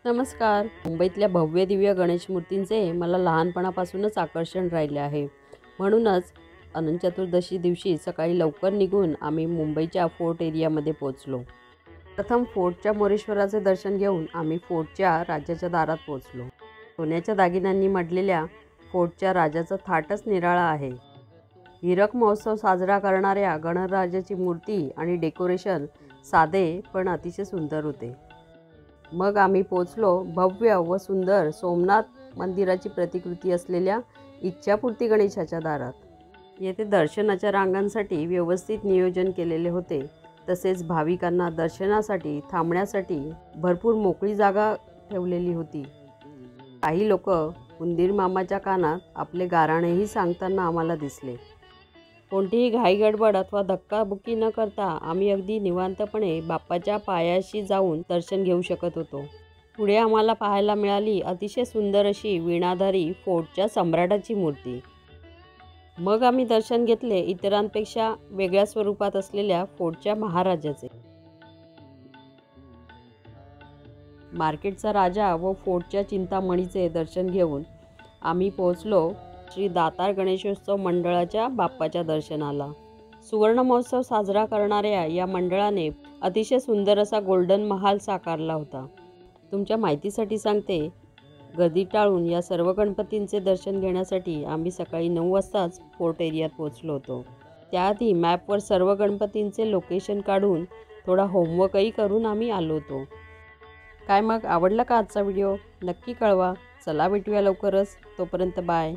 नमस्कार. मुंबईतल्या भव्य दिव्य गणेश मूर्तींचे मला लहानपणापासूनच आकर्षण राहिले आहे. म्हणूनच अनंत चतुर्दशी दिवशी सकाळी लवकर निघून आम्ही मुंबईच्या फोर्ट एरियामध्ये पोहोचलो. प्रथम फोर्टच्या मोरेश्वराचे दर्शन घेऊन आम्ही फोर्टच्या राजाच्या दारात पोहोचलो. सोन्याच्या दागिन्यांनी मढलेल्या फोर्टच्या राजाचा थाटच निराळा आहे. हिरक महोत्सव साजरा करणाऱ्या गणराजाची मूर्ती आणि डेकोरेशन साधे पण अतिशय सुंदर होते. मग आम्ही पोचलो भव्य व सुंदर सोमनाथ मंदिराची प्रतिकृती असलेल्या इच्छापूर्ती गणेशाच्या दारात. येथे दर्शनाच्या रांगांसाठी व्यवस्थित नियोजन केलेले होते. तसेच भाविकांना दर्शनासाठी थांबण्यासाठी भरपूर मोकळी जागा ठेवलेली होती. काही लोक उंदीर मामाच्या कानात आपले गाऱ्हाणेही सांगताना आम्हाला दिसले. कोणतीही घाईगडबड अथवा धक्काबुक्की न करता आम्ही अगदी निवांतपणे बाप्पाच्या पायाशी जाऊन दर्शन घेऊ शकत होतो. पुढे आम्हाला पाहायला मिळाली अतिशय सुंदर अशी वीणाधारी फोर्टच्या सम्राटाची मूर्ती. मग आम्ही दर्शन घेतले इतरांपेक्षा वेगळ्या स्वरूपात असलेल्या फोर्टच्या महाराजाचे. मार्केटचा राजा व फोर्टच्या चिंतामणीचे दर्शन घेऊन आम्ही पोहोचलो श्री दातार गणेशोत्सव मंडळाच्या बाप्पाच्या दर्शनाला. सुवर्ण महोत्सव साजरा करणाऱ्या या मंडळाने अतिशय सुंदर असा गोल्डन महाल साकारला होता. तुमच्या माहितीसाठी सांगते, गर्दी टाळून या सर्व गणपतींचे दर्शन घेण्यासाठी आम्ही सकाळी 9 वाजताच फोर्ट एरियात पोहोचलो होतो. त्याआधी मॅपवर सर्व गणपतींचे लोकेशन काढून थोडा होमवर्कही करून आम्ही आलो होतो. काय मग आवडला का आजचा व्हिडिओ? नक्की कळवा. चला भेटूया लवकरच. तोपर्यंत बाय.